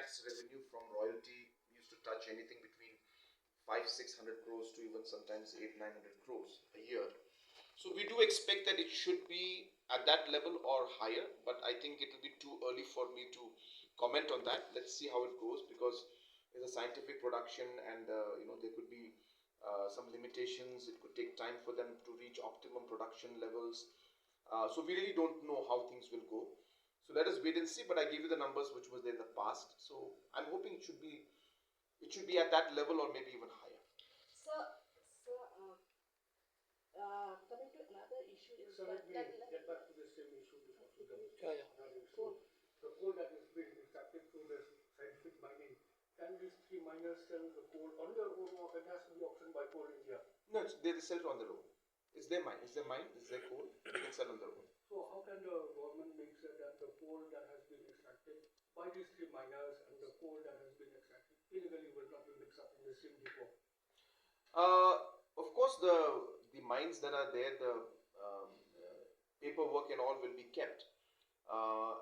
tax revenue from royalty used to touch anything between 500-600 crores to even sometimes 800-900 crores a year. So we do expect that it should be at that level or higher, but I think it will be too early for me to comment on that. Let's see how it goes, because it's a scientific production, and there could be some limitations. It could take time for them to reach optimum production levels. So we really don't know how things will go. So let us wait and see. But I gave you the numbers which was there in the past. So I'm hoping it should be at that level or maybe even higher. Coming to another issue is let me get back to the same issue before cool. The coal that is being extracted through this scientific mining, can these three miners sell the coal on their own, or it has to be auctioned by Coal India? No, they sell it on their own. It's their mine. It's their mine. It's their coal. They can sell on their own. So how can the government make sure that the coal that has been extracted by these three miners and the coal that has been extracted illegally will not be mixed up in the same depot? Of course, the mines that are there, the paperwork and all will be kept.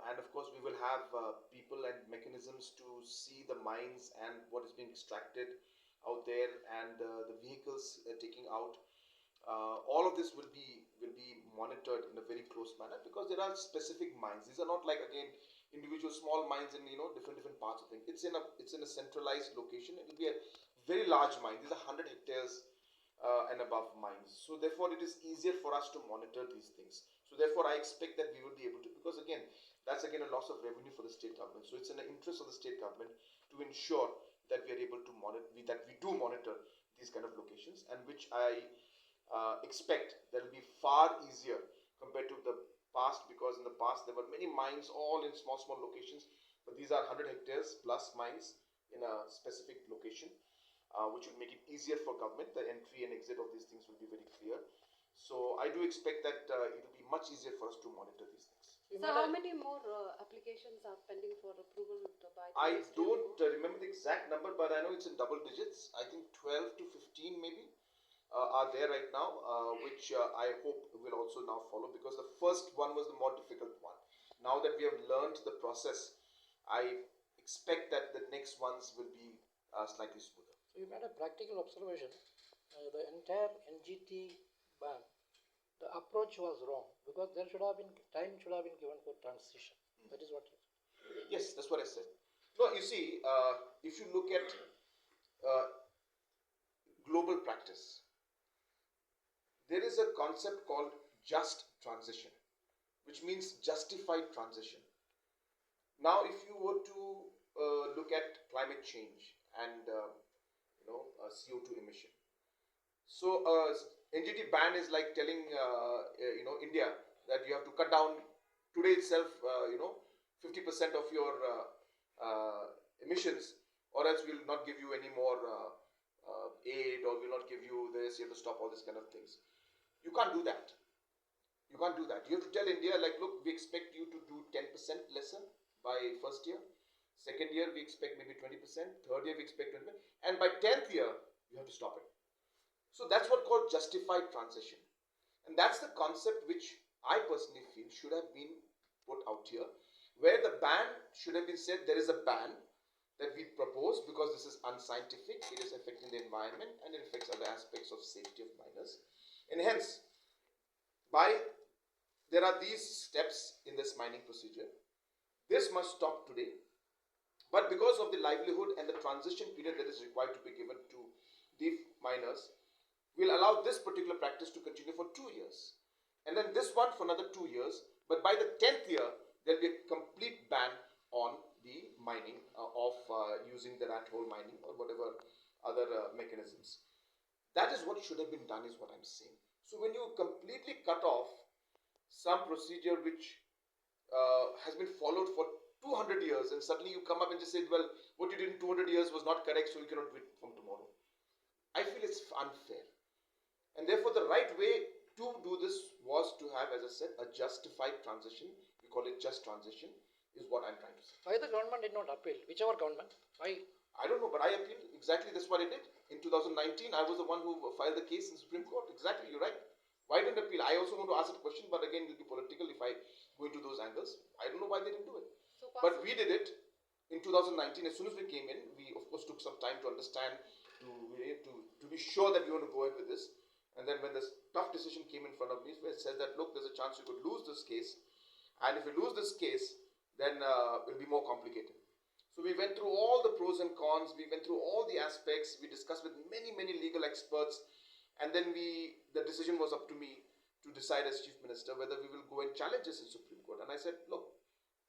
And of course, we will have people and mechanisms to see the mines and what is being extracted out there, and the vehicles taking out. All of this will be monitored in a very close manner, because there are specific mines. These are not like, again, individual small mines in different parts of things. It's in a centralized location. It will be a very large mine. These are 100 hectares and above mines. So therefore, it is easier for us to monitor these things. So therefore, I expect that we will be able to, because again, that's again a loss of revenue for the state government. So it's in the interest of the state government to ensure that we are able to monitor, that we do monitor these kind of locations, and which I expect that will be far easier compared to the past, because in the past there were many mines all in small locations, but these are 100 hectares plus mines in a specific location, which will make it easier for government. The entry and exit of these things will be very clear. So I do expect that it will be much easier for us to monitor these things. So how many more applications are pending for approval by the I don't remember the exact number, but I know it's in double digits. I think 12 to 15 maybe are there right now, which I hope will also now follow, because the first one was the more difficult one. Now that we have learned the process, I expect that the next ones will be slightly smoother. So you made a practical observation. The entire NGT ban, the approach was wrong, because there should have been time given for transition. That is what you said. Yes, that's what I said. No, you see, if you look at global practice, there is a concept called just transition, which means justified transition. Now, if you were to look at climate change and CO2 emission, so NGT ban is like telling India that you have to cut down today itself 50% of your emissions, or else we'll not give you any more aid, or we'll not give you this. You have to stop all these kind of things. You can't do that. You can't do that. You have to tell India, like, look, we expect you to do 10% lesser by first year. Second year, we expect maybe 20%. Third year, we expect 20%. And by 10th year, you have to stop it. So that's what called justified transition. And that's the concept which I personally feel should have been put out here, where the ban should have been said, there is a ban that we propose because this is unscientific, it is affecting the environment, and it affects other aspects of safety of miners. And hence, there are these steps in this mining procedure. This must stop today. But because of the livelihood and the transition period that is required to be given to the miners, we'll allow this particular practice to continue for 2 years. And then this one for another 2 years. But by the 10th year, there'll be a complete ban on the mining of using the rat hole mining or whatever other mechanisms. That is what should have been done, is what I'm saying. So when you completely cut off some procedure which has been followed for 200 years, and suddenly you come up and just say, well, what you did in 200 years was not correct, so you cannot do it from tomorrow. I feel it's unfair. And therefore, the right way to do this was to have, as I said, a justified transition. We call it just transition, is what I'm trying to say. Why the government did not appeal? Whichever government? Why? I don't know, but I appealed. Exactly, that's what I did. In 2019, I was the one who filed the case in Supreme Court. Exactly, you're right. Why didn't appeal? I also want to ask a question, but again, it will be political if I go into those angles. I don't know why they didn't do it. So but we did it. in 2019, as soon as we came in, we of course took some time to understand, to be sure that we want to go ahead with this. And then when this tough decision came in front of me, it said that look, there's a chance you could lose this case, and if you lose this case, then it'll be more complicated. So we went through all the pros and cons, we went through all the aspects, we discussed with many legal experts, and then the decision was up to me to decide as Chief Minister whether we will go and challenge this in Supreme Court. And I said, look,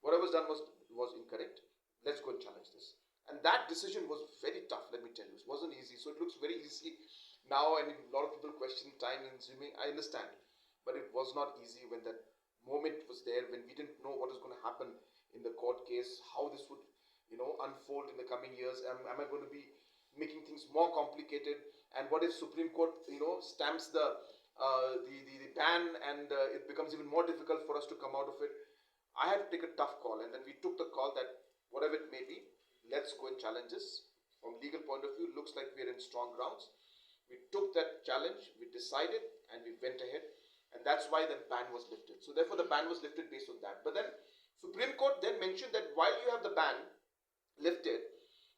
whatever was done was incorrect. Let's go and challenge this. And that decision was very tough, let me tell you. It wasn't easy. So it looks very easy now, and a lot of people question time consuming. I understand. But it was not easy when that moment was there, when we didn't know what was going to happen in the court case, how this would unfold in the coming years. Am I going to be making things more complicated? And what if Supreme Court stamps the ban, and it becomes even more difficult for us to come out of it? I had to take a tough call, and then we took the call that whatever it may be, let's go and challenge this. From legal point of view, looks like we're in strong grounds. We took that challenge, we decided, and we went ahead, and that's why the ban was lifted. So therefore the ban was lifted based on that. But then Supreme Court then mentioned that while you have the ban lifted,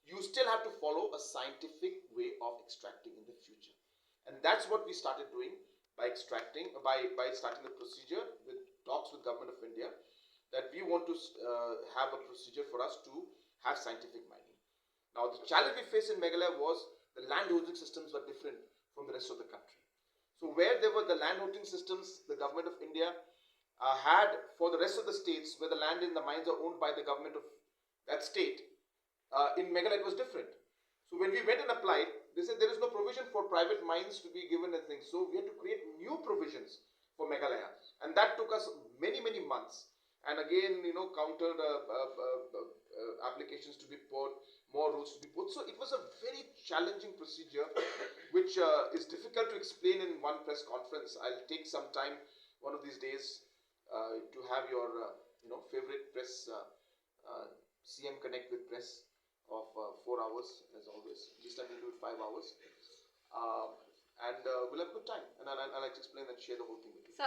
you still have to follow a scientific way of extracting in the future. And that's what we started doing by starting the procedure with talks with Government of India, that we want to have a procedure for us to have scientific mining. Now the challenge we faced in Meghalaya was the land holding systems were different from the rest of the country. So where there were the land holding systems the Government of India had for the rest of the states, where the land in the mines are owned by the government of that state, in Meghalaya it was different. So when we went and applied, they said there is no provision for private mines to be given and things. So we had to create new provisions for Meghalaya, and that took us many months. And again, countered applications to be put, more rules to be put. So it was a very challenging procedure, which is difficult to explain in one press conference. I'll take some time one of these days to have your favorite press CM Connect with press of 4 hours, as always. This time we'll do it 5 hours, and we'll have a good time. And I'll explain and share the whole thing with you.